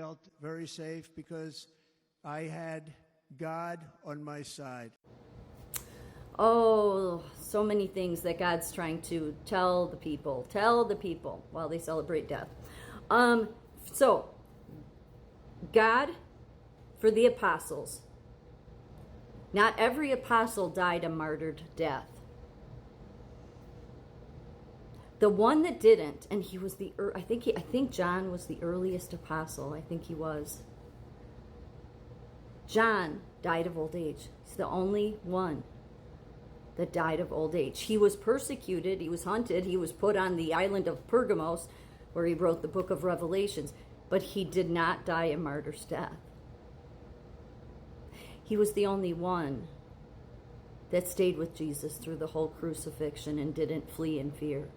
felt very safe because I had God on my side. Oh, so many things that God's trying to tell the people while they celebrate death. So, God, for the apostles, not every apostle died a martyred death. The one that didn't, and he was I think John was the earliest apostle. I think he was. John died of old age. He's the only one that died of old age. He was persecuted, he was hunted, he was put on the island of Pergamos, where he wrote the book of Revelations, but he did not die a martyr's death. He was the only one that stayed with Jesus through the whole crucifixion and didn't flee in fear.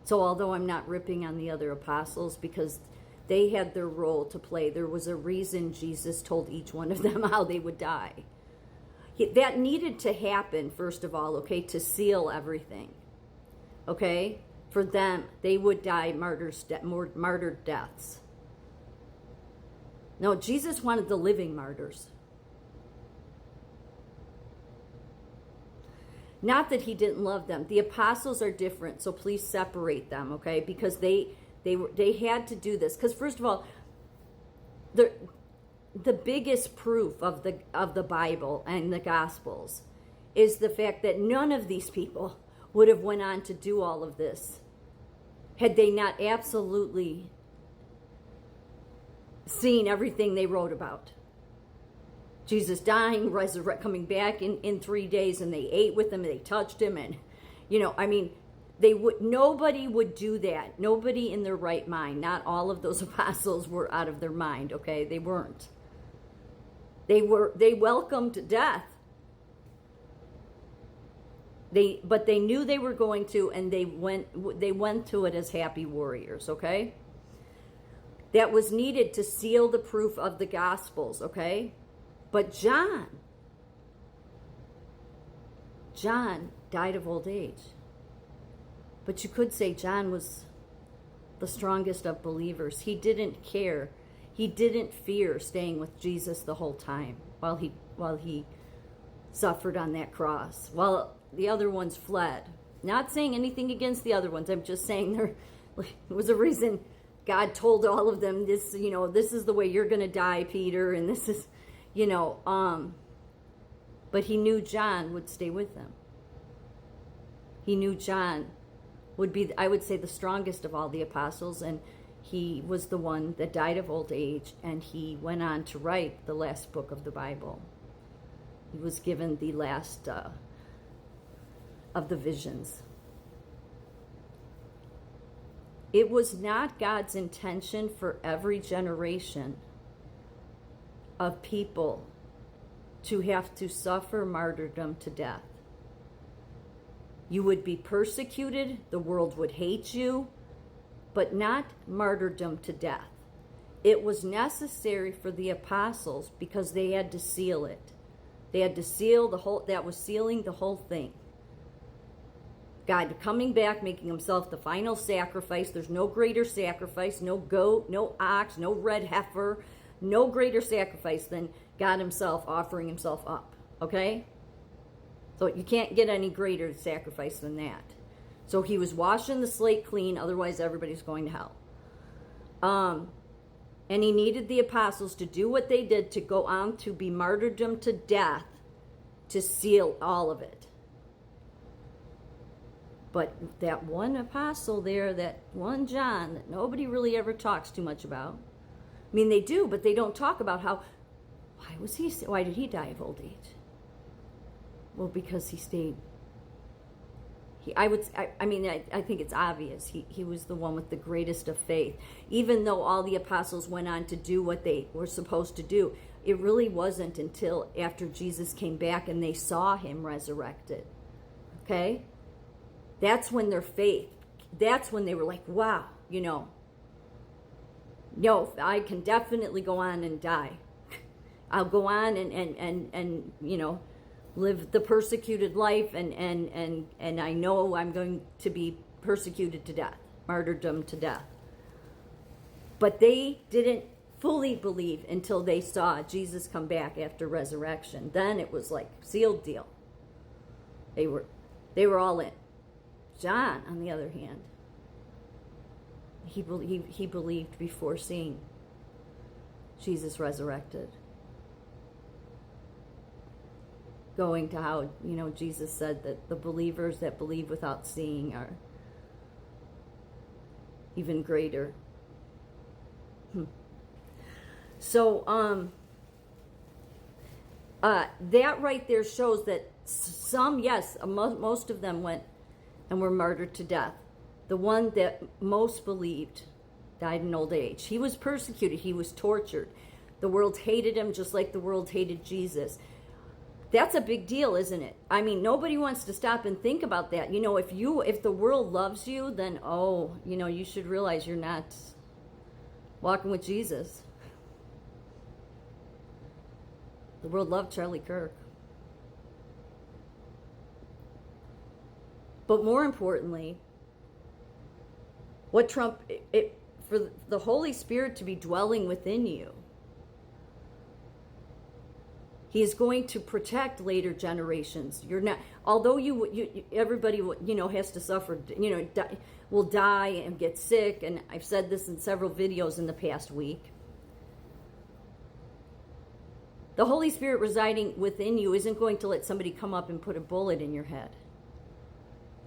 So although I'm not ripping on the other apostles, because they had their role to play, there was a reason Jesus told each one of them how they would die. That needed to happen, first of all, okay, to seal everything. Okay? For them, they would die martyred deaths. No, Jesus wanted the living martyrs. Not that he didn't love them. The apostles are different, so please separate them, okay? Because they had to do this. Because first of all, the biggest proof of the Bible and the Gospels is the fact that none of these people would have went on to do all of this had they not absolutely seen everything they wrote about. Jesus dying, coming back in 3 days, and they ate with him, and they touched him, and nobody would do that. Nobody in their right mind. Not all of those apostles were out of their mind, okay? They weren't. They welcomed death. But they knew they were going to, and they went to it as happy warriors, okay? That was needed to seal the proof of the Gospels, okay? But John died of old age. But you could say John was the strongest of believers. He didn't care. He didn't fear staying with Jesus the whole time while he suffered on that cross, while the other ones fled. Not saying anything against the other ones. I'm just saying there was a reason God told all of them, this is the way you're going to die, Peter, and this is, but he knew John would stay with them. He knew John would be, I would say, the strongest of all the apostles, and he was the one that died of old age, and he went on to write the last book of the Bible. He was given the last of the visions. It was not God's intention for every generation of people to have to suffer martyrdom to death. You would be persecuted, the world would hate you, but not martyrdom to death. It was necessary for the apostles because they had to seal it. They had to seal that was sealing the whole thing. God coming back, making himself the final sacrifice. There's no greater sacrifice, no goat, no ox, no red heifer, no greater sacrifice than God himself offering himself up, okay? So you can't get any greater sacrifice than that. So he was washing the slate clean, otherwise everybody's going to hell. And he needed the apostles to do what they did to go on to be martyrdom to death to seal all of it. But that one apostle there, that one John, that nobody really ever talks too much about. I mean, they do, but they don't talk about why did he die of old age? Well, because he stayed. I think it's obvious. He was the one with the greatest of faith. Even though all the apostles went on to do what they were supposed to do, it really wasn't until after Jesus came back and they saw him resurrected. Okay? That's when their faith, that's when they were like, wow, no, I can definitely go on and die. I'll go on and live the persecuted life, and I know I'm going to be persecuted to death, martyrdom to death. But they didn't fully believe until they saw Jesus come back after resurrection. Then it was like sealed deal. They were all in. John, on the other hand, he believed before seeing Jesus resurrected. Going to how, Jesus said that the believers that believe without seeing are even greater. So, that right there shows that some, yes, most of them went and were martyred to death. The one that most believed died in old age. He was persecuted. He was tortured. The world hated him just like the world hated Jesus. That's a big deal, isn't it? I mean, nobody wants to stop and think about that. If the world loves you, then, you should realize you're not walking with Jesus. The world loved Charlie Kirk. But more importantly, for the Holy Spirit to be dwelling within you, He is going to protect later generations. You're not, although everybody has to suffer, will die and get sick, and I've said this in several videos in the past week. The Holy Spirit residing within you isn't going to let somebody come up and put a bullet in your head.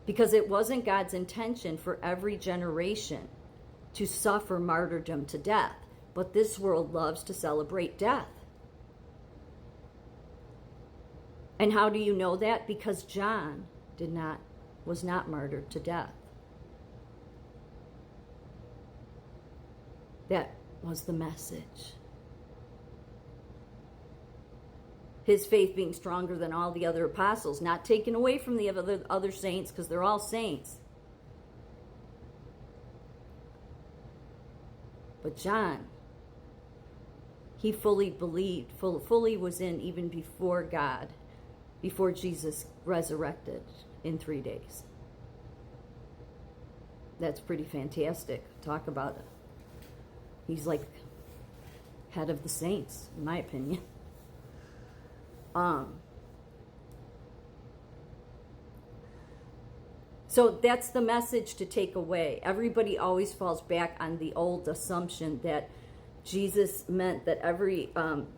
Because it wasn't God's intention for every generation to suffer martyrdom to death. But this world loves to celebrate death. And how do you know that? Because John was not martyred to death. That was the message. His faith being stronger than all the other apostles, not taken away from the other saints, because they're all saints. But John, he fully believed, fully was in even before God, before Jesus resurrected in 3 days. That's pretty fantastic. Talk about it. He's like head of the saints, in my opinion. So that's the message to take away. Everybody always falls back on the old assumption that Jesus meant that every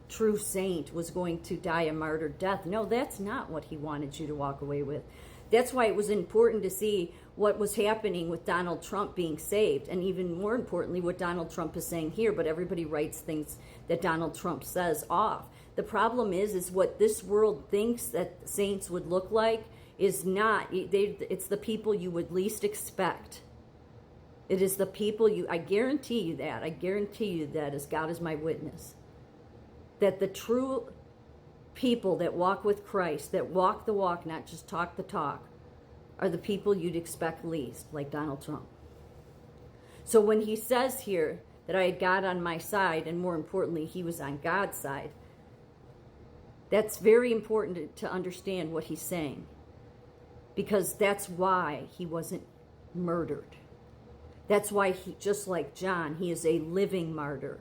true saint was going to die a martyr death. No, that's not what he wanted you to walk away with. That's why it was important to see what was happening with Donald Trump being saved, and even more importantly, what Donald Trump is saying here. But everybody writes things that Donald Trump says off. The problem is what this world thinks that saints would look like is not. It's the people you would least expect. It is the people I guarantee you that. I guarantee you that, as God is my witness, that the true people that walk with Christ, that walk the walk, not just talk the talk, are the people you'd expect least, like Donald Trump. So when he says here that I had God on my side, and more importantly, he was on God's side, that's very important to understand what he's saying, because that's why he wasn't murdered. That's why he, just like John, he is a living martyr.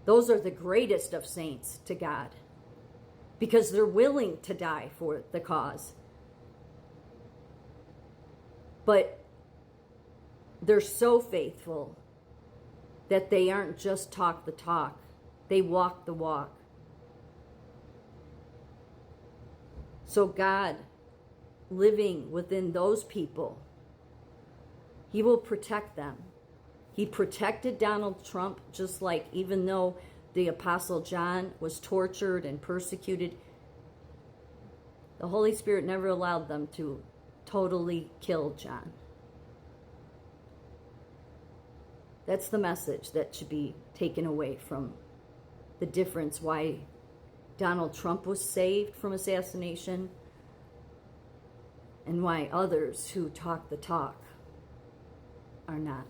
Those are the greatest of saints to God, because they're willing to die for the cause. But they're so faithful that they aren't just talk the talk, they walk the walk. So God, living within those people, he will protect them. He protected Donald Trump, just like, even though the Apostle John was tortured and persecuted, the Holy Spirit never allowed them to totally kill John. That's the message that should be taken away from the difference why Donald Trump was saved from assassination and why others who talk the talk are not.